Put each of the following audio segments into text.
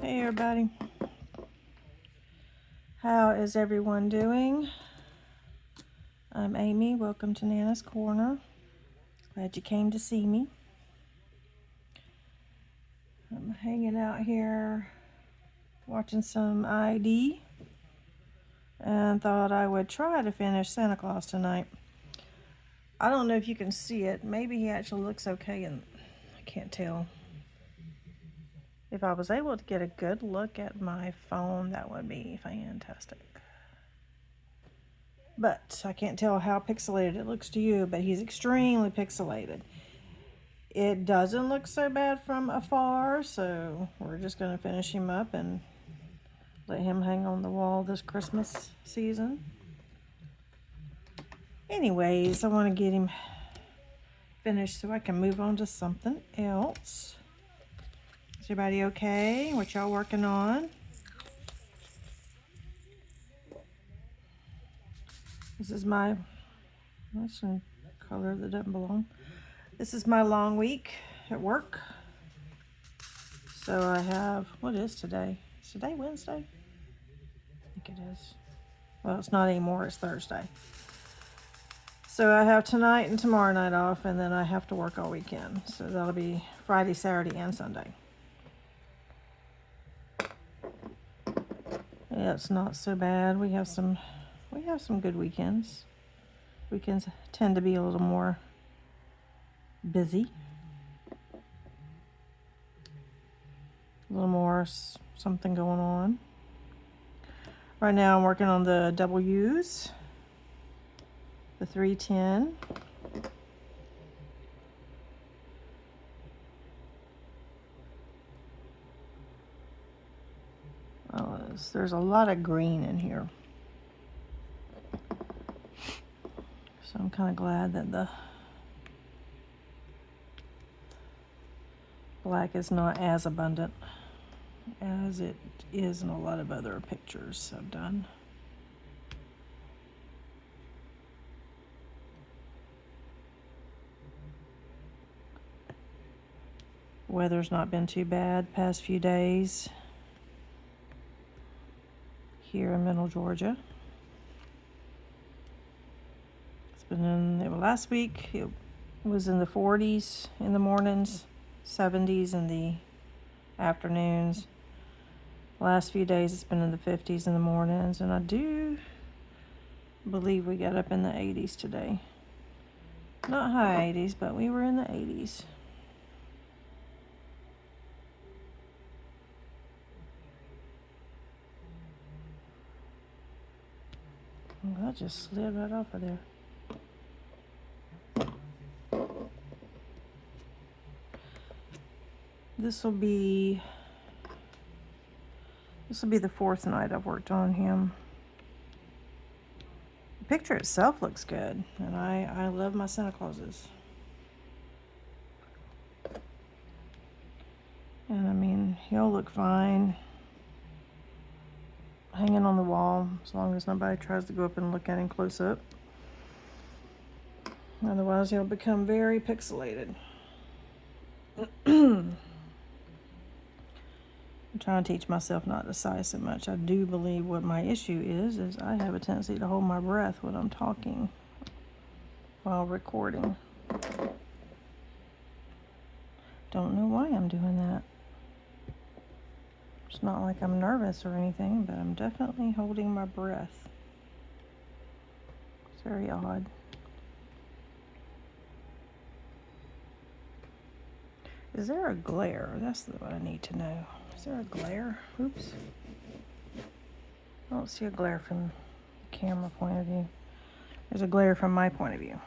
Hey everybody, how is everyone doing? I'm Amy, welcome to Nana's Corner. Glad you came to see me. I'm hanging out here watching some ID and thought I would try to finish Santa Claus tonight. I don't know if you can see it, maybe he actually looks okay and I can't tell. If I was able to get a good look at my phone, that would be fantastic. But I can't tell how pixelated it looks to you, but he's extremely pixelated. It doesn't look so bad from afar, so we're just going to finish him up and let him hang on the wall this Christmas season. Anyways, I want to get him finished so I can move on to something else. Is everybody okay? What y'all working on? This is my, that's a color that doesn't belong. This is my long week at work. So I have, what is today? Is today Wednesday? I think it is. Well, it's not anymore, it's Thursday. So I have tonight and tomorrow night off, and then I have to work all weekend. So that'll be Friday, Saturday, and Sunday. Yeah, it's not so bad. We have some good weekends. Weekends tend to be a little more busy. A little more something going on. Right now I'm working on the W's. The 310. Oh, there's a lot of green in here. So I'm kind of glad that the black is not as abundant as it is in a lot of other pictures I've done. Weather's not been too bad past few days here in Middle Georgia. It's been in, last week it was in the 40s in the mornings, 70s in the afternoons. Last few days it's been in the 50s in the mornings, and I do believe we got up in the 80s today. Not high 80s, but we were in the 80s. Well, that just slid right off of there. This will be the fourth night I've worked on him. The picture itself looks good, and I love my Santa Clauses. And I mean, he'll look fine hanging on the wall as long as nobody tries to go up and look at him close up. Otherwise, he'll become very pixelated. I'm trying to teach myself not to sigh so much. I do believe what my issue is I have a tendency to hold my breath when I'm talking while recording. Don't know why I'm doing that. It's not like I'm nervous or anything, but I'm definitely holding my breath. It's very odd. Is there a glare? That's what I need to know. Is there a glare? Oops. I don't see a glare from the camera point of view. There's a glare from my point of view.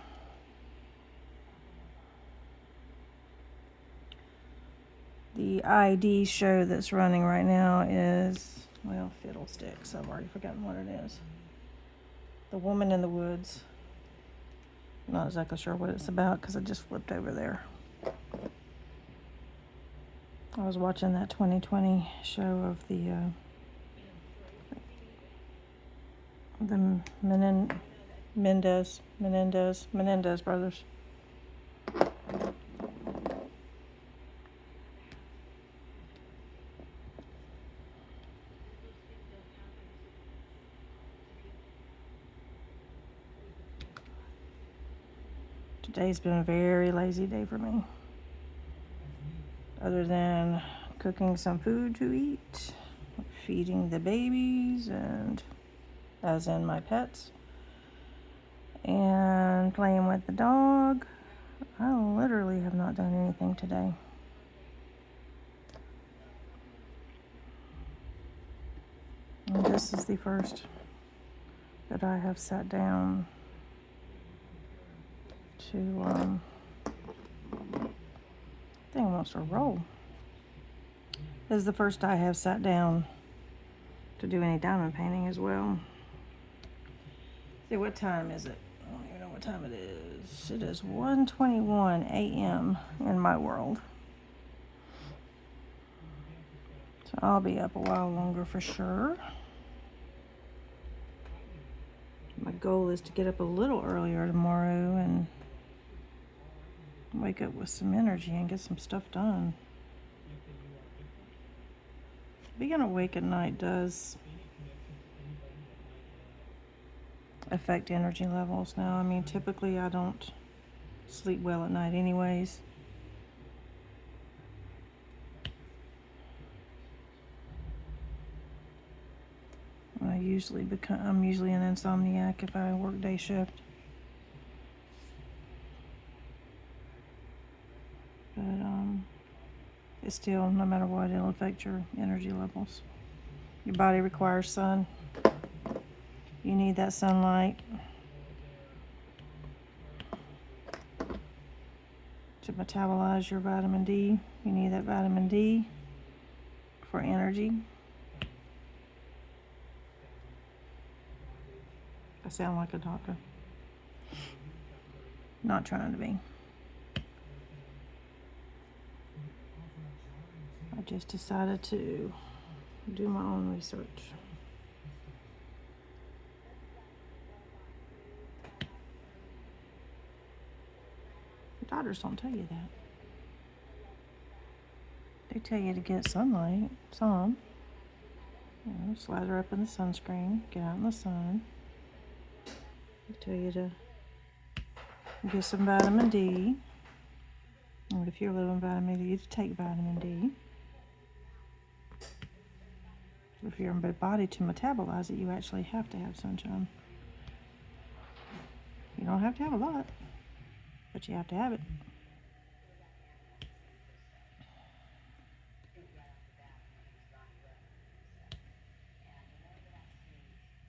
The ID show that's running right now is, well, fiddlesticks. I've already forgotten what it is. The Woman in the Woods. I'm not exactly sure what it's about because I just flipped over there. I was watching that 2020 show of the Menendez brothers. Today's been a very lazy day for me. Other than cooking some food to eat, feeding the babies, and as in my pets, and playing with the dog, I literally have not done anything today. And this is the first that I have sat down to, thing wants to roll. This is the first I have sat down to do any diamond painting as well. See, what time is it? I don't even know what time it is. It is 1:21 a.m. in my world. So I'll be up a while longer for sure. My goal is to get up a little earlier tomorrow and wake up with some energy and get some stuff done. Being awake at night does affect energy levels now. I mean, typically I don't sleep well at night anyways. I'm usually an insomniac if I work day shift. But it's still, no matter what, it'll affect your energy levels. Your body requires sun. You need that sunlight to metabolize your vitamin D. You need that vitamin D for energy. I sound like a doctor. Not trying to be. I just decided to do my own research. Doctors don't tell you that. They tell you to get sunlight, some. You know, slather up in the sunscreen, get out in the sun. They tell you to get some vitamin D. And if you're low in vitamin D, to take vitamin D. If your body to metabolize it, you actually have to have sunshine. You don't have to have a lot, but you have to have it.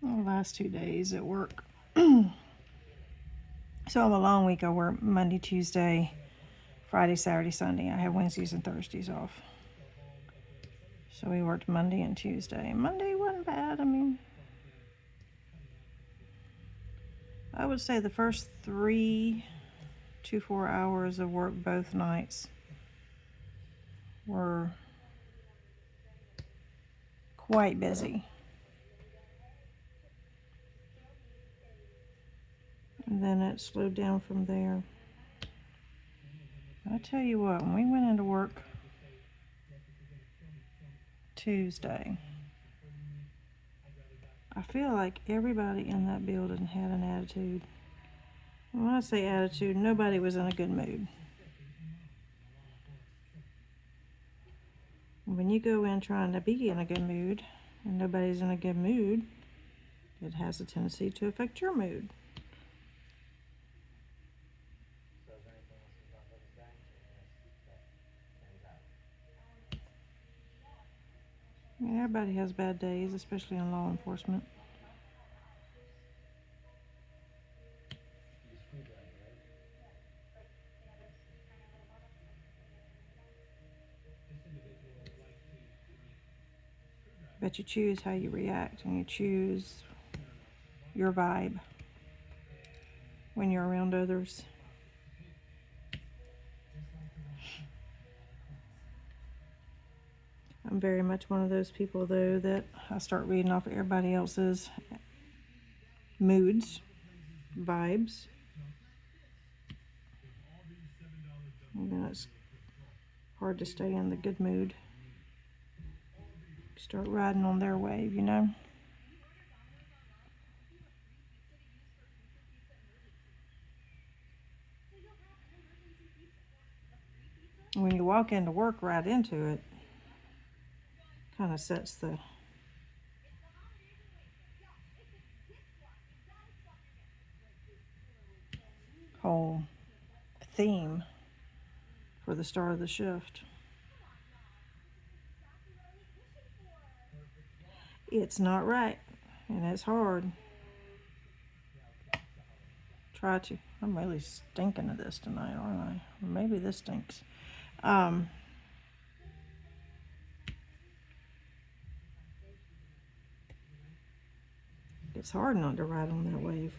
Well, the last 2 days at work. So I'm a long week. I work Monday, Tuesday, Friday, Saturday, Sunday. I have Wednesdays and Thursdays off. So we worked Monday and Tuesday. Monday wasn't bad. I mean, I would say the first 3 to 4 hours of work both nights were quite busy. And then it slowed down from there. I tell you what, when we went into work Tuesday, I feel like everybody in that building had an attitude. When I say attitude, nobody was in a good mood. When you go in trying to be in a good mood and nobody's in a good mood, it has a tendency to affect your mood. I mean, everybody has bad days, especially in law enforcement. But you choose how you react, and you choose your vibe when you're around others. I'm very much one of those people, though, that I start reading off everybody else's moods, vibes. And then it's hard to stay in the good mood. Start riding on their wave, you know? When you walk into work right into it, kind of sets the whole theme for the start of the shift. It's not right, and it's hard. Try to. I'm really stinking of this tonight, aren't I? Or maybe this stinks. It's hard not to ride on that wave.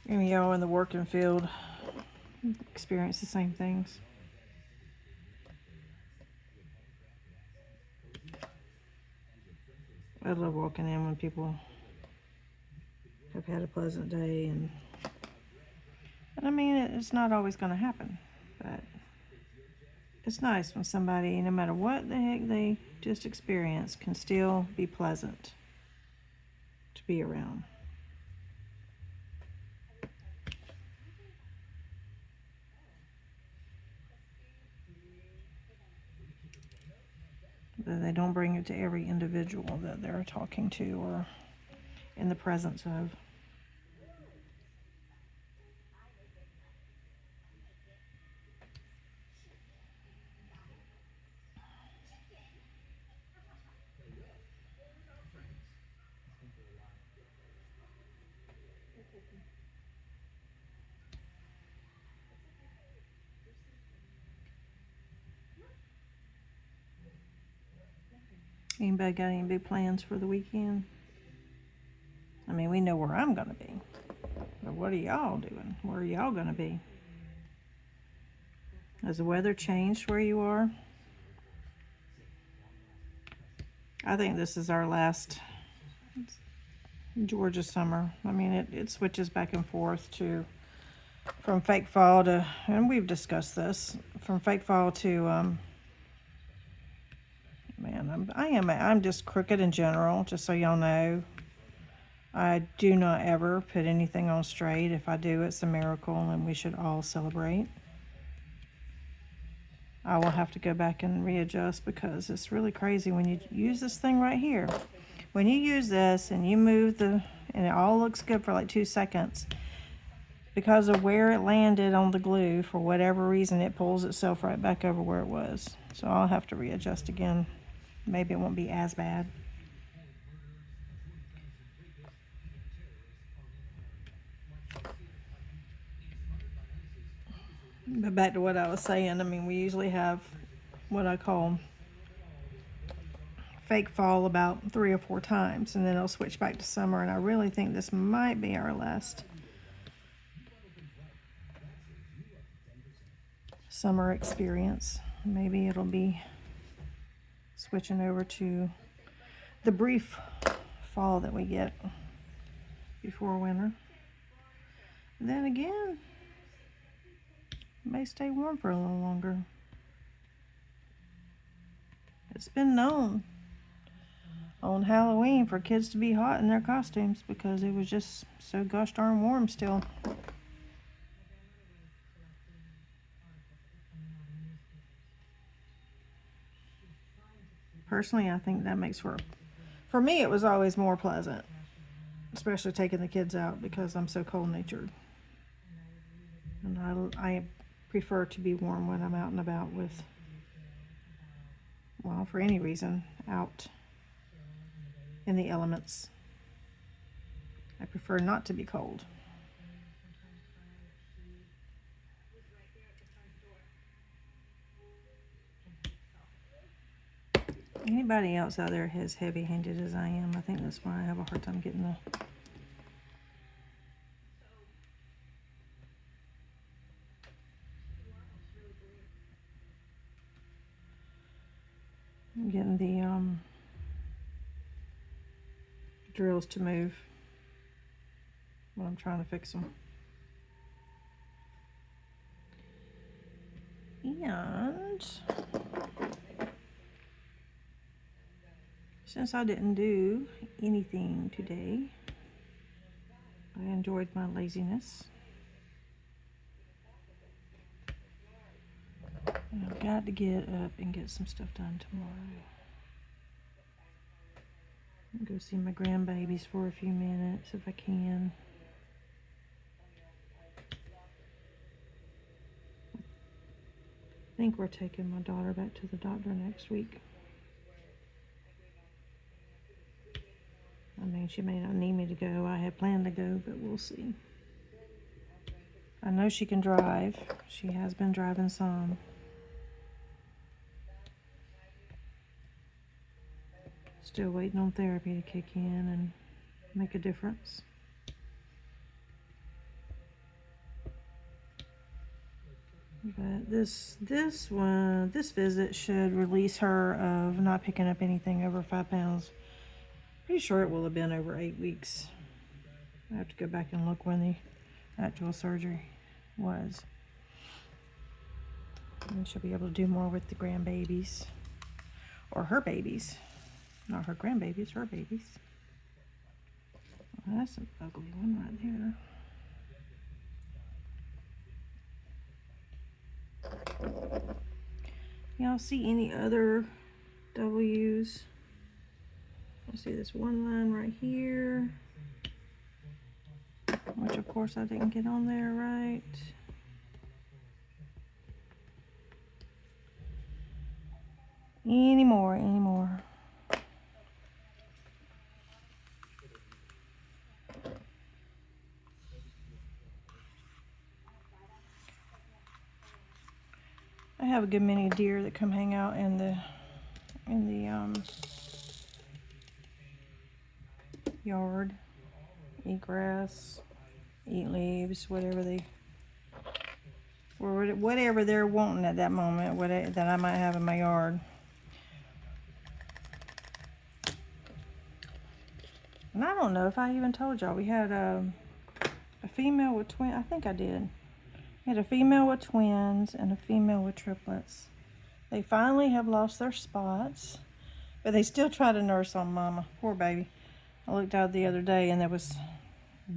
And y'all in the working field experience the same things. I love walking in when people have had a pleasant day, and I mean, it's not always going to happen, but it's nice when somebody, no matter what the heck they just experienced, can still be pleasant to be around. That they don't bring it to every individual that they're talking to or in the presence of. Anybody got any big plans for the weekend? I mean, we know where I'm going to be, but what are y'all doing? Where are y'all going to be? Has the weather changed where you are? I think this is our last Georgia summer. I mean, it switches back and forth from fake fall to, and we've discussed this, from fake fall to, man, I'm just crooked in general, just so y'all know. I do not ever put anything on straight. If I do, it's a miracle, and we should all celebrate. I will have to go back and readjust because it's really crazy when you use this thing right here. When you use this and you move and it all looks good for like 2 seconds, because of where it landed on the glue, for whatever reason, it pulls itself right back over where it was. So I'll have to readjust again. Maybe it won't be as bad. But back to what I was saying, I mean, we usually have what I call fake fall about 3 or 4 times, and then it'll switch back to summer, and I really think this might be our last summer experience. Maybe it'll be switching over to the brief fall that we get before winter. And then again, it may stay warm for a little longer. It's been known on Halloween for kids to be hot in their costumes because it was just so gosh darn warm still. Personally, I think that makes for me, it was always more pleasant, especially taking the kids out because I'm so cold-natured. And I prefer to be warm when I'm out and about with, well, for any reason, out in the elements. I prefer not to be cold. Anybody else out there as heavy-handed as I am? I think that's why I have a hard time getting the drills to move when I'm trying to fix them. And since I didn't do anything today, I enjoyed my laziness. And I've got to get up and get some stuff done tomorrow. I'll go see my grandbabies for a few minutes if I can. I think we're taking my daughter back to the doctor next week. I mean, she may not need me to go. I had planned to go, but we'll see. I know she can drive. She has been driving some. Still waiting on therapy to kick in and make a difference. But this visit should release her of not picking up anything over 5 pounds. Pretty sure it will have been over 8 weeks. I have to go back and look when the actual surgery was. And she'll be able to do more with the grandbabies. Or her babies. Not her grandbabies, her babies. Well, that's an ugly one right there. Y'all see any other W's? I see this one line right here, which of course I didn't get on there right. Any more. I have a good many deer that come hang out in the yard, eat grass, eat leaves, whatever they're wanting at that moment, that I might have in my yard. And I don't know if I even told y'all, we had a female with twins. I think I did. We had a female with twins and a female with triplets. They finally have lost their spots, but they still try to nurse on mama. Poor baby. I looked out the other day and there was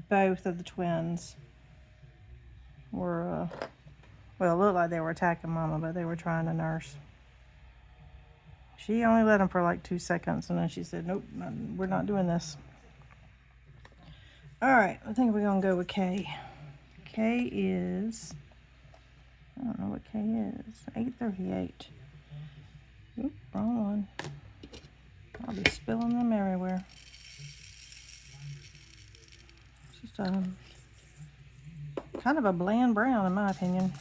both of the twins were, well, it looked like they were attacking mama, but they were trying to nurse. She only let them for like 2 seconds and then she said, nope, we're not doing this. All right, I think we're gonna go with K. K is, I don't know what K is, 838. Oop, wrong one. I'll be spilling them everywhere. It's just kind of a bland brown in my opinion.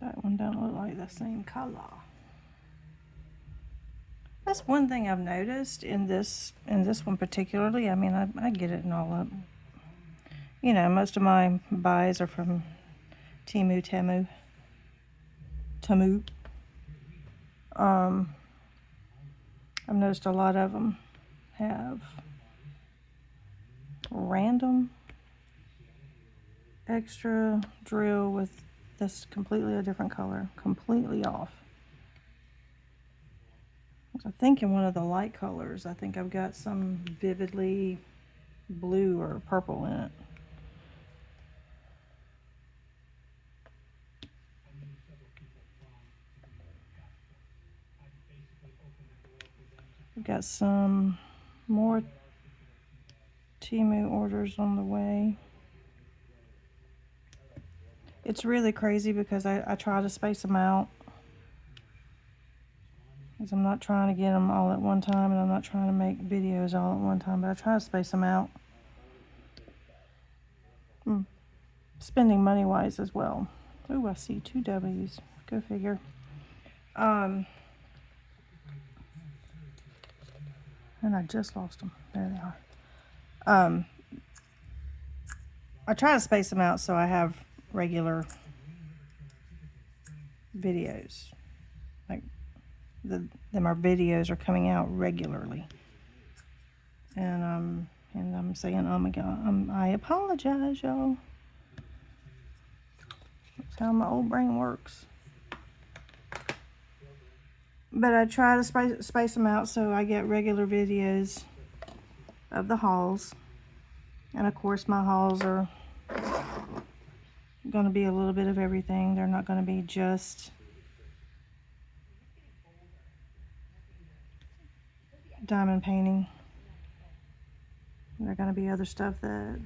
That one don't look like the same color. That's one thing I've noticed in this one particularly. I mean, I get it and all up. You know, most of my buys are from Temu. I've noticed a lot of them have random extra drill with this completely a different color, completely off. I think in one of the light colors, I think I've got some vividly blue or purple in it. We've got some more Temu orders on the way. It's really crazy because I try to space them out. Because I'm not trying to get them all at one time and I'm not trying to make videos all at one time, but I try to space them out. Spending money wise as well. Ooh, I see 2 W's. Go figure. And I just lost them. There they are. I try to space them out so I have regular videos. Like our videos are coming out regularly. And I'm saying, oh my God, I apologize, y'all. That's how my old brain works. But I try to space them out so I get regular videos of the hauls. And of course my hauls are going to be a little bit of everything. They're not going to be just diamond painting. They're going to be other stuff that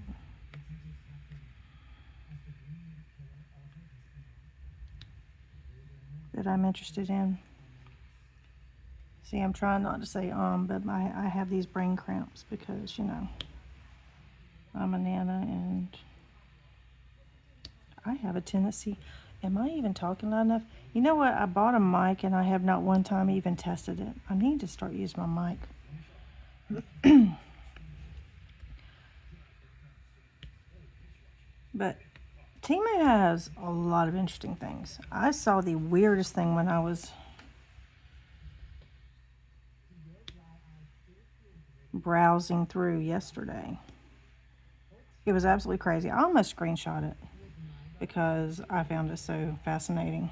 I'm interested in. See, I'm trying not to say but I have these brain cramps because, you know, I'm a Nana and I have a tendency. Am I even talking loud enough? You know what? I bought a mic and I have not one time even tested it. I need to start using my mic. But Temu has a lot of interesting things. I saw the weirdest thing when I was browsing through yesterday. It was absolutely crazy. I almost screenshot it because I found it so fascinating.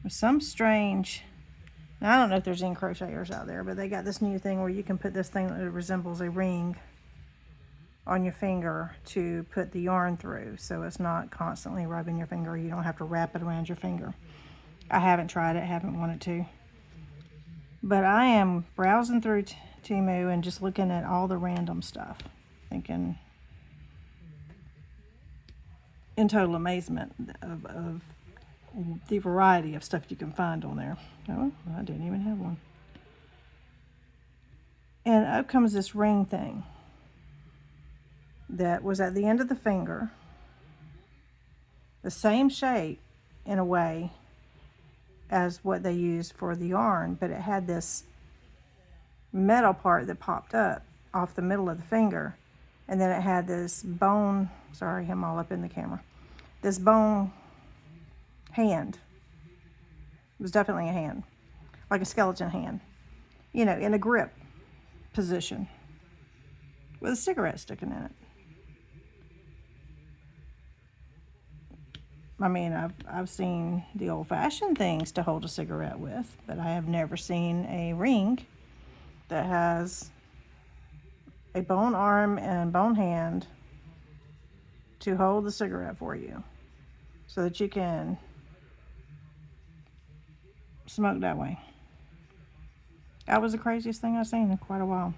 There's some strange, now I don't know if there's any crocheters out there, but they got this new thing where you can put this thing that resembles a ring on your finger to put the yarn through, so it's not constantly rubbing your finger. You don't have to wrap it around your finger. I haven't tried it, haven't wanted to. But I am browsing through Temu and just looking at all the random stuff, thinking in total amazement of the variety of stuff you can find on there. Oh, I didn't even have one. And up comes this ring thing that was at the end of the finger, the same shape in a way as what they used for the yarn, but it had this metal part that popped up off the middle of the finger, and then it had this bone, sorry, I'm all up in the camera, this bone hand. It was definitely a hand, like a skeleton hand, you know, in a grip position with a cigarette sticking in it. I mean, I've seen the old-fashioned things to hold a cigarette with, but I have never seen a ring that has a bone arm and bone hand to hold the cigarette for you so that you can smoke that way. That was the craziest thing I've seen in quite a while.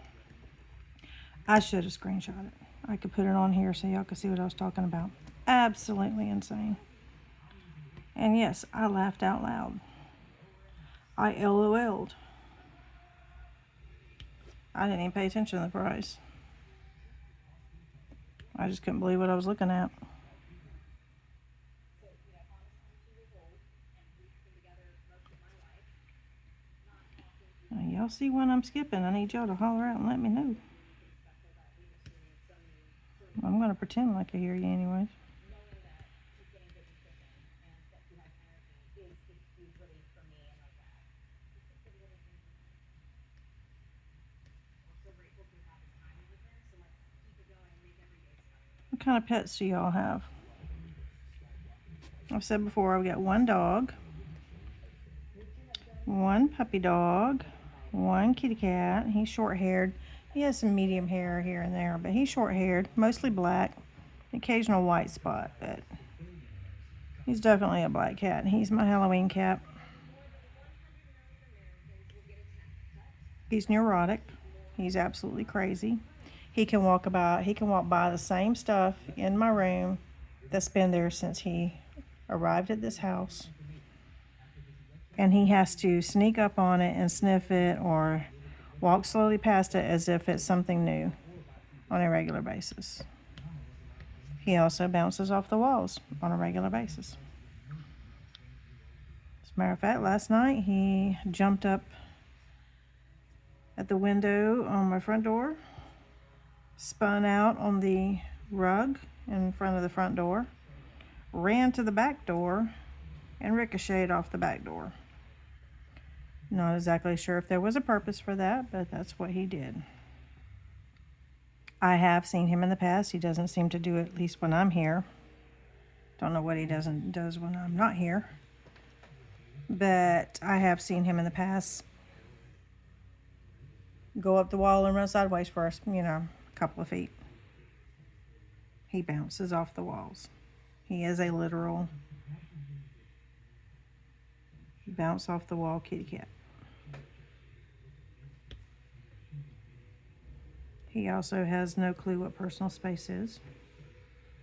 I should have screenshot it. I could put it on here so y'all could see what I was talking about. Absolutely insane. And yes, I laughed out loud. I LOL'd. I didn't even pay attention to the price. I just couldn't believe what I was looking at. Now, y'all see when I'm skipping, I need y'all to holler out and let me know. I'm going to pretend like I hear you anyways. What kind of pets do y'all have? I've said before, I've got one dog, one puppy dog, one kitty cat. He's short-haired. He has some medium hair here and there, but he's short-haired, mostly black, occasional white spot, but he's definitely a black cat. He's my Halloween cat. He's neurotic. He's absolutely crazy. He can walk by the same stuff in my room that's been there since he arrived at this house. And he has to sneak up on it and sniff it or walk slowly past it as if it's something new on a regular basis. He also bounces off the walls on a regular basis. As a matter of fact, last night he jumped up at the window on my front door, spun out on the rug in front of the front door, ran to the back door, and ricocheted off the back door. Not exactly sure if there was a purpose for that, but that's what he did. I have seen him in the past. He doesn't seem to do it, at least when I'm here. Don't know what he does when I'm not here. But I have seen him in the past go up the wall and run sideways for us, a couple of feet. He bounces off the walls. He is a literal bounce off the wall kitty cat. He also has no clue what personal space is.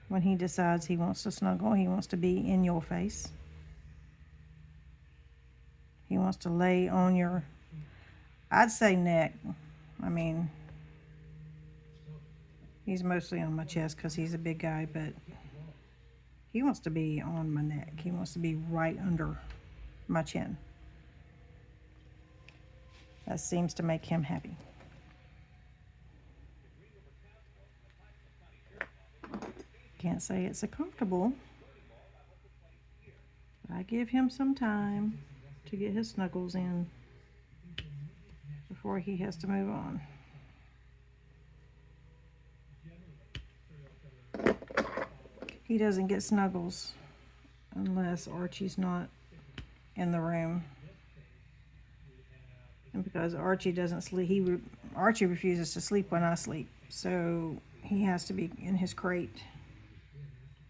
When he decides he wants to snuggle, he wants to be in your face. He wants to lay on your, I'd say neck. I mean, he's mostly on my chest because he's a big guy, but he wants to be on my neck. He wants to be right under my chin. That seems to make him happy. Can't say it's a comfortable, but I give him some time to get his snuggles in before he has to move on. He doesn't get snuggles unless Archie's not in the room. And because Archie doesn't sleep, Archie refuses to sleep when I sleep. So he has to be in his crate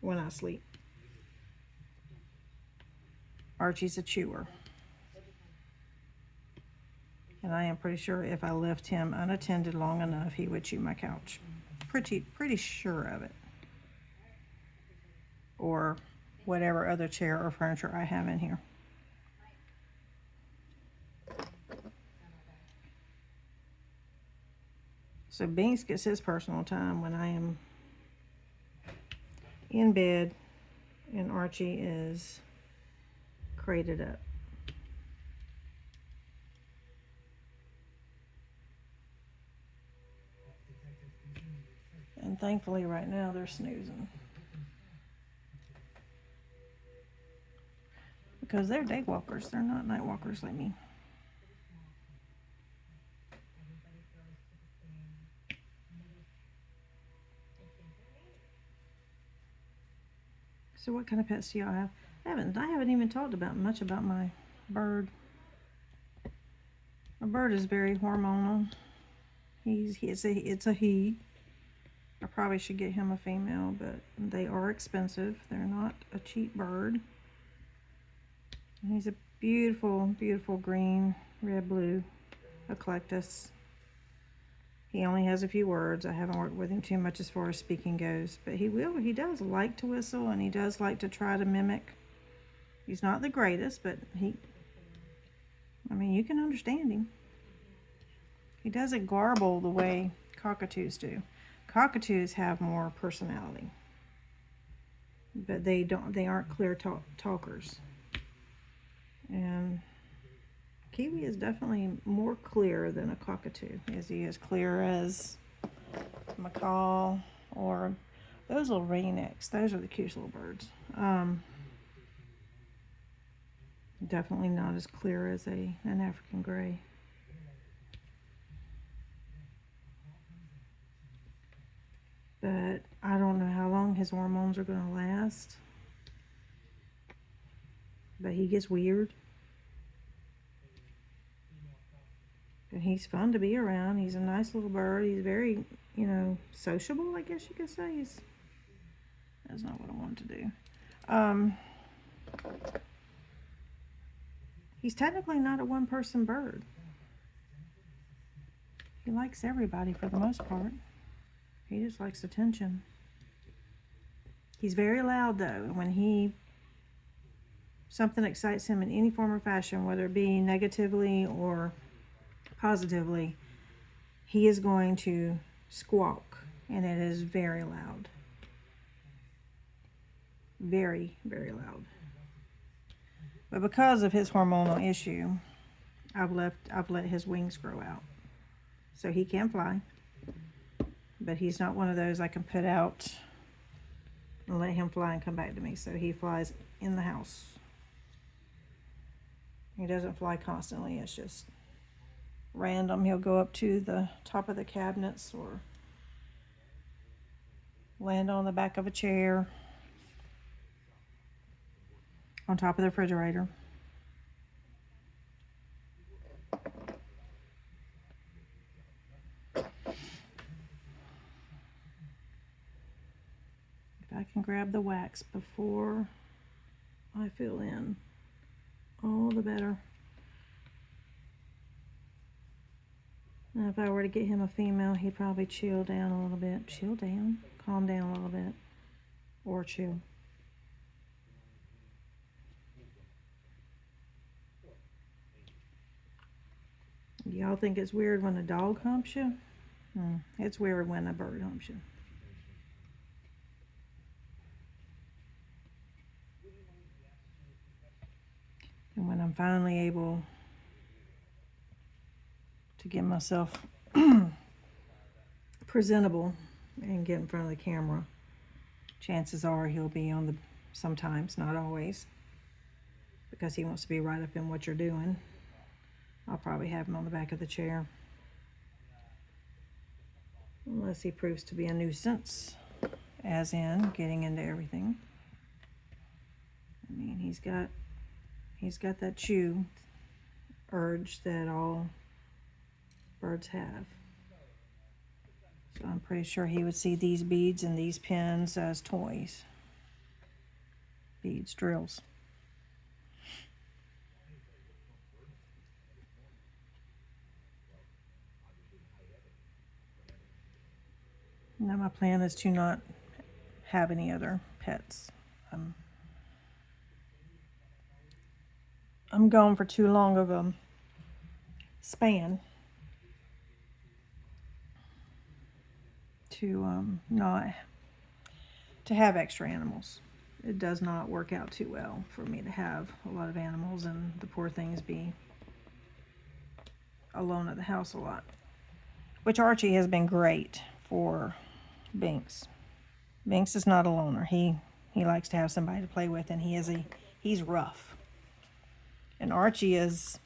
when I sleep. Archie's a chewer. And I am pretty sure if I left him unattended long enough, he would chew my couch. Pretty sure of it. Or whatever other chair or furniture I have in here. So Binks gets his personal time when I am in bed and Archie is crated up. And thankfully right now they're snoozing. Because they're day walkers, they're not night walkers like me. So what kind of pets do y'all have? I haven't even talked much about my bird. My bird is very hormonal. It's a he. I probably should get him a female, but they are expensive. They're not a cheap bird. And he's a beautiful, beautiful green, red, blue eclectus. He only has a few words. I haven't worked with him too much as far as speaking goes, but he does like to whistle, and he does like to try to mimic. He's not the greatest, but you can understand him. He doesn't garble the way cockatoos do. Cockatoos have more personality, but they aren't clear talkers. And Kiwi is definitely more clear than a cockatoo. Is he as clear as macaw or those little ringnecks? Those are the cutest little birds. Definitely not as clear as an African gray. But I don't know how long his hormones are going to last. But he gets weird. But he's fun to be around. He's a nice little bird. He's very, sociable, I guess you could say. That's not what I wanted to do. He's technically not a one-person bird. He likes everybody for the most part. He just likes attention. He's very loud, though. When something excites him in any form or fashion, whether it be negatively or positively, he is going to squawk, and it is very loud. Very, very loud. But because of his hormonal issue, I've let his wings grow out. So he can fly. But he's not one of those I can put out and let him fly and come back to me. So he flies in the house. He doesn't fly constantly. It's just random. He'll go up to the top of the cabinets or land on the back of a chair, on top of the refrigerator. If I can grab the wax before I fill in, all the better. Now, if I were to get him a female, he'd probably chill down a little bit. Chill down? Calm down a little bit. Or chill. Y'all think it's weird when a dog humps you? It's weird when a bird humps you. And when I'm finally able to get myself presentable and get in front of the camera, chances are he'll be on the, sometimes, not always, because he wants to be right up in what you're doing. I'll probably have him on the back of the chair. Unless he proves to be a nuisance, as in getting into everything. I mean, he's got that chew urge that all birds have. So I'm pretty sure he would see these beads and these pins as toys. Beads, drills. Now my plan is to not have any other pets. I'm gone for too long of a span to not to have extra animals. It does not work out too well for me to have a lot of animals and the poor things be alone at the house a lot. Which Archie has been great for Binks. Binks is not a loner. He likes to have somebody to play with, and he's rough. And Archie is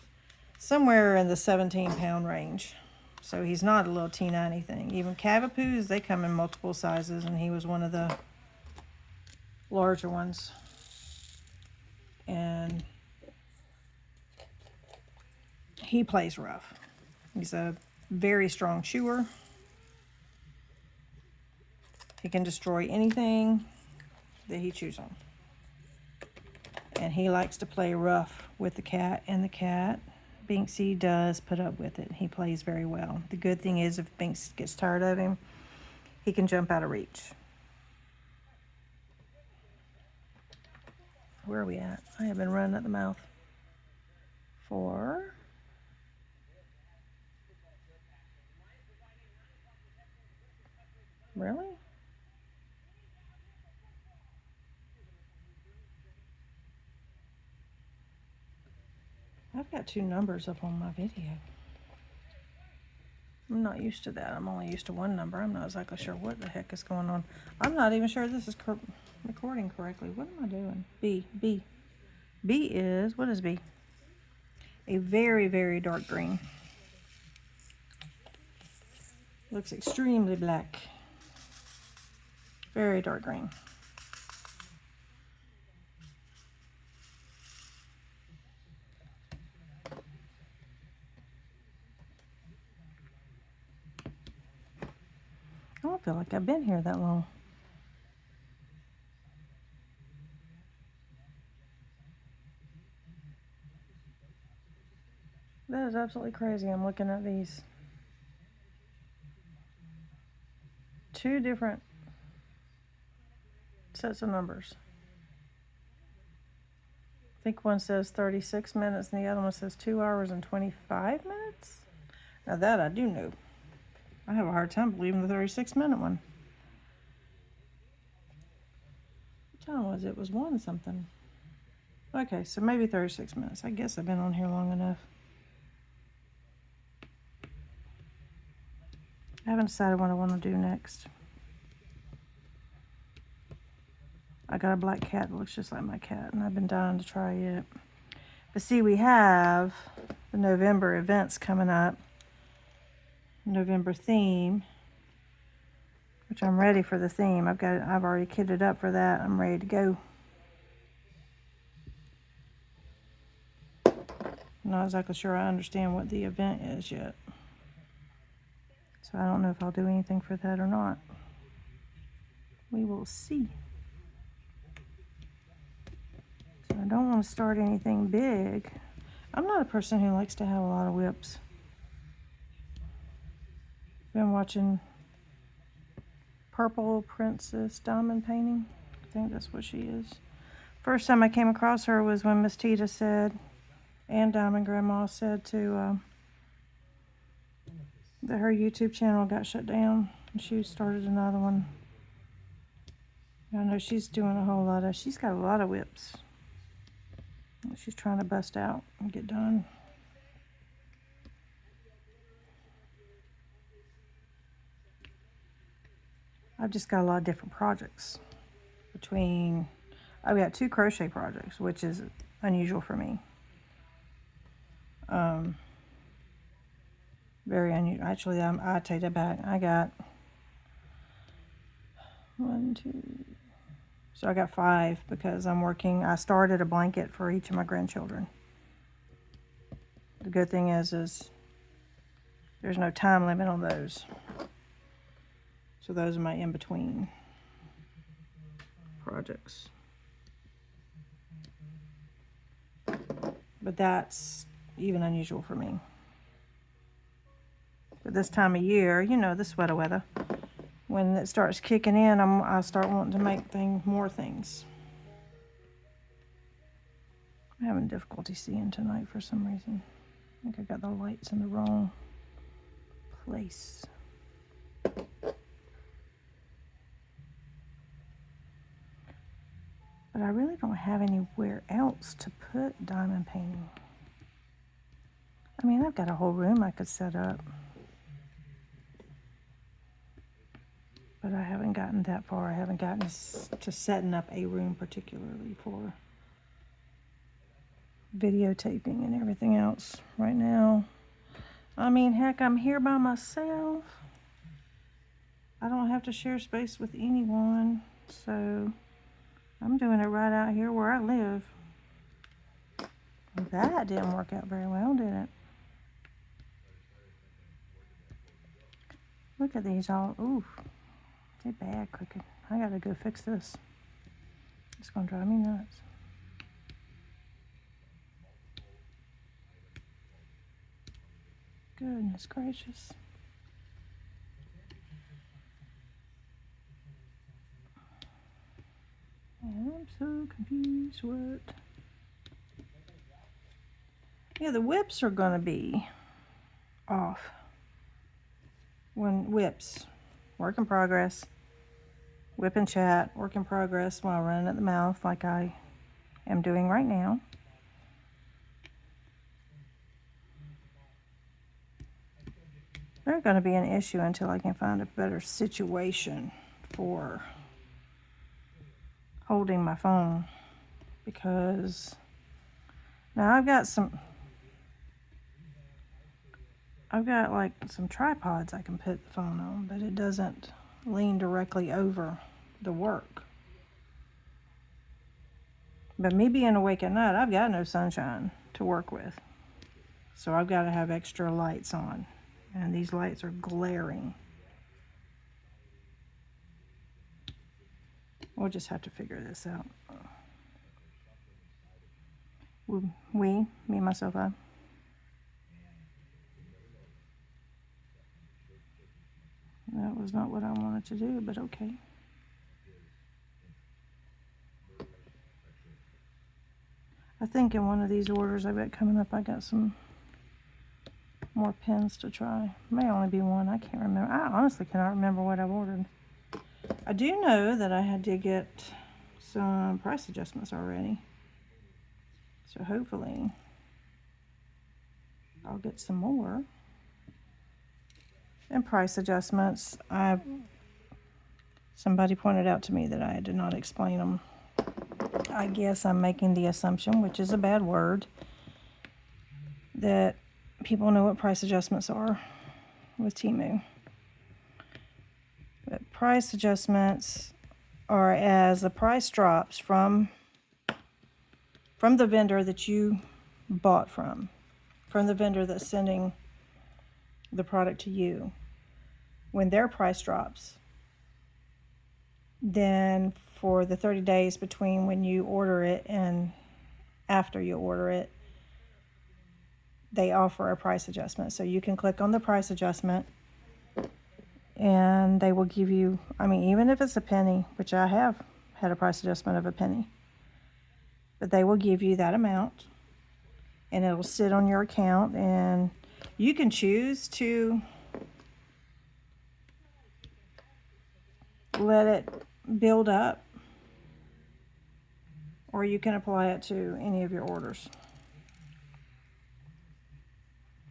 somewhere in the 17-pound range. So he's not a little teeny anything. Even Cavapoos, they come in multiple sizes, and he was one of the larger ones. And he plays rough. He's a very strong chewer. He can destroy anything that he chews on. And he likes to play rough with the cat, and the cat, Binksy, does put up with it. He plays very well. The good thing is, if Binks gets tired of him, he can jump out of reach. Where are we at? I have been running at the mouth for really? I've got 2 numbers up on my video. I'm not used to that. I'm only used to 1 number. I'm not exactly sure what the heck is going on. I'm not even sure this is recording correctly. What am I doing? B is, what is B? A very, very dark green. Looks extremely black. Very dark green. I don't feel like I've been here that long. That is absolutely crazy. I'm looking at these 2 different sets of numbers. I think one says 36 minutes and the other one says 2 hours and 25 minutes. Now that I do know. I have a hard time believing the 36-minute one. What time was it? It was 1 something. Okay, so maybe 36 minutes. I guess I've been on here long enough. I haven't decided what I want to do next. I got a black cat that looks just like my cat, and I've been dying to try it. But see, we have the November events coming up, November theme, which I'm ready for the theme. I've already kitted up for that. I'm ready to go. I'm not exactly sure I understand what the event is yet. So I don't know if I'll do anything for that or not. We will see. So I don't want to start anything big. I'm not a person who likes to have a lot of whips. Been watching Purple Princess diamond painting. I think that's what she is. First time I came across her was when Miss Tita said, and Diamond Grandma said that her YouTube channel got shut down and she started another one. I know she's doing a whole lot of, she's got a lot of whips that she's trying to bust out and get done. I've just got a lot of different projects I've got 2 crochet projects, which is unusual for me. Very unusual. Actually, I take that back. I got 1, 2. So I got 5 because I started a blanket for each of my grandchildren. The good thing is there's no time limit on those. So those are my in-between projects. But that's even unusual for me. But this time of year, you know, the sweater weather, when it starts kicking in, I start wanting to make more things. I'm having difficulty seeing tonight for some reason. I think I got the lights in the wrong place. But I really don't have anywhere else to put diamond painting. I mean, I've got a whole room I could set up. But I haven't gotten that far. I haven't gotten to setting up a room particularly for videotaping and everything else right now. I mean, heck, I'm here by myself. I don't have to share space with anyone. So I'm doing it right out here where I live. That didn't work out very well, did it? Look at these all. Ooh, they're bad crooked. I gotta go fix this. It's gonna drive me nuts. Goodness gracious. I'm so confused. What? Yeah, the whips are gonna be off. When whips, work in progress. Wip N Chat, work in progress while running at the mouth like I am doing right now. They're going to be an issue until I can find a better situation for holding my phone, because now I've got like some tripods I can put the phone on, but it doesn't lean directly over the work. But me being awake at night, I've got no sunshine to work with. So I've got to have extra lights on. And these lights are glaring. We'll just have to figure this out. Me, myself, I. That was not what I wanted to do, but okay. I think in one of these orders I've got coming up, I got some more pens to try. May only be one. I can't remember. I honestly cannot remember what I've ordered. I do know that I had to get some price adjustments already. So hopefully I'll get some more. And price adjustments, somebody pointed out to me that I did not explain them. I guess I'm making the assumption, which is a bad word, that people know what price adjustments are with Temu. But price adjustments are as the price drops from the vendor that you bought from the vendor that's sending the product to you. When their price drops, then for the 30 days between when you order it and after you order it, they offer a price adjustment. So you can click on the price adjustment and they will give you, I mean, even if it's a penny, which I have had a price adjustment of a penny, but they will give you that amount and it'll sit on your account, and you can choose to let it build up, or you can apply it to any of your orders.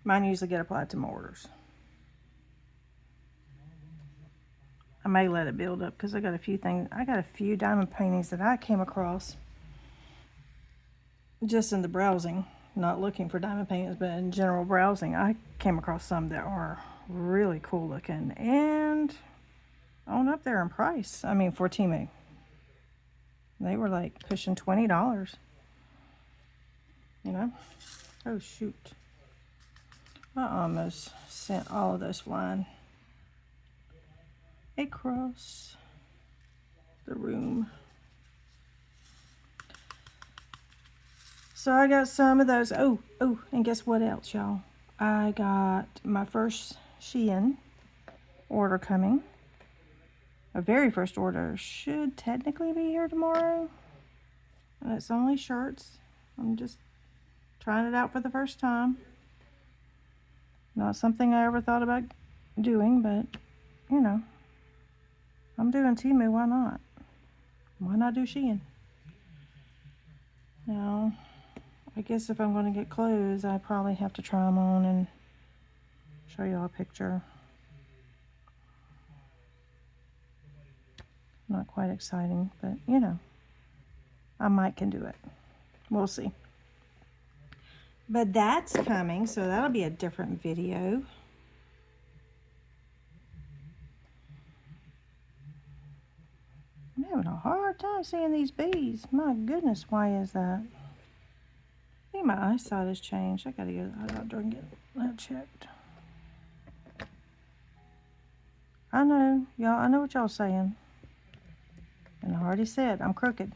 Mine usually get applied to my orders. I may let it build up because I got a few diamond paintings that I came across just in the browsing, not looking for diamond paintings, but in general browsing. I came across some that are really cool looking and on up there in price. I mean, for Temu, they were like pushing $20, you know. Oh shoot, I almost sent all of those flying across the room. So I got some of those. Oh, and guess what else, y'all? I got my first Shein order coming. My very first order should technically be here tomorrow. And it's only shirts. I'm just trying it out for the first time. Not something I ever thought about doing, but, you know, I'm doing Temu, why not? Why not do Shein? Now, I guess if I'm going to get clothes, I probably have to try them on and show y'all a picture. Not quite exciting, but, you know, I might can do it. We'll see. But that's coming, so that'll be a different video. I'm having a hard time seeing these bees. My goodness, why is that? I think my eyesight has changed. I gotta go out there and get that checked. I know, y'all, I know what y'all saying. And I already said, I'm crooked.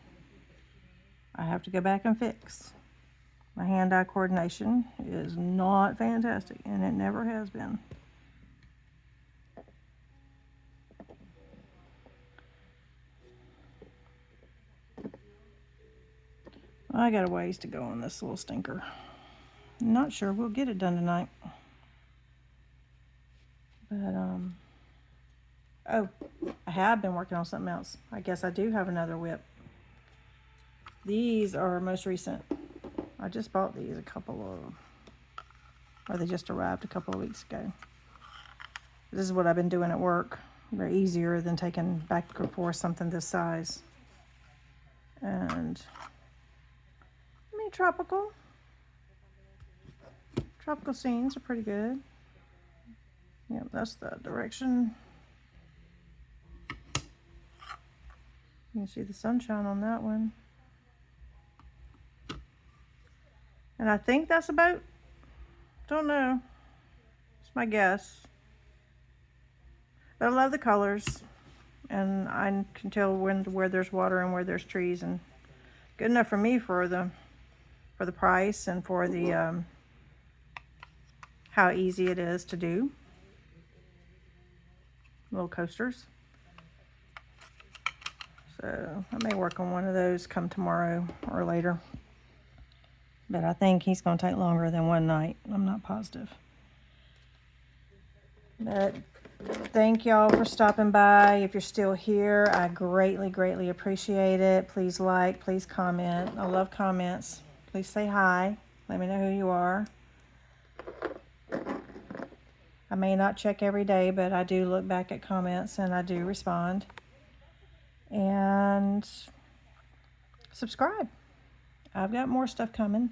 I have to go back and fix. My hand-eye coordination is not fantastic, and it never has been. I got a ways to go on this little stinker. Not sure we'll get it done tonight. But, oh, I have been working on something else. I guess I do have another whip. These are most recent. I just bought these or they just arrived a couple of weeks ago. This is what I've been doing at work. They're easier than taking back and forth something this size. And, I mean, tropical scenes are pretty good. Yep, that's the direction. You can see the sunshine on that one. And I think that's about, don't know, it's my guess. But I love the colors, and I can tell where there's water and where there's trees, and good enough for me for the price and for the how easy it is to do. Little coasters. So I may work on one of those come tomorrow or later. But I think he's going to take longer than one night. I'm not positive. But thank y'all for stopping by. If you're still here, I greatly, greatly appreciate it. Please like, please comment. I love comments. Please say hi. Let me know who you are. I may not check every day, but I do look back at comments and I do respond. And subscribe. I've got more stuff coming.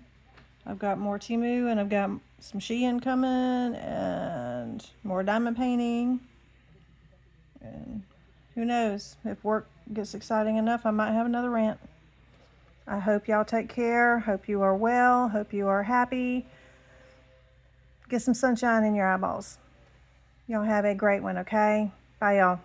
I've got more Temu, and I've got some Shein coming, and more diamond painting. And who knows, if work gets exciting enough, I might have another rant. I hope y'all take care. Hope you are well. Hope you are happy. Get some sunshine in your eyeballs. Y'all have a great one, okay? Bye, y'all.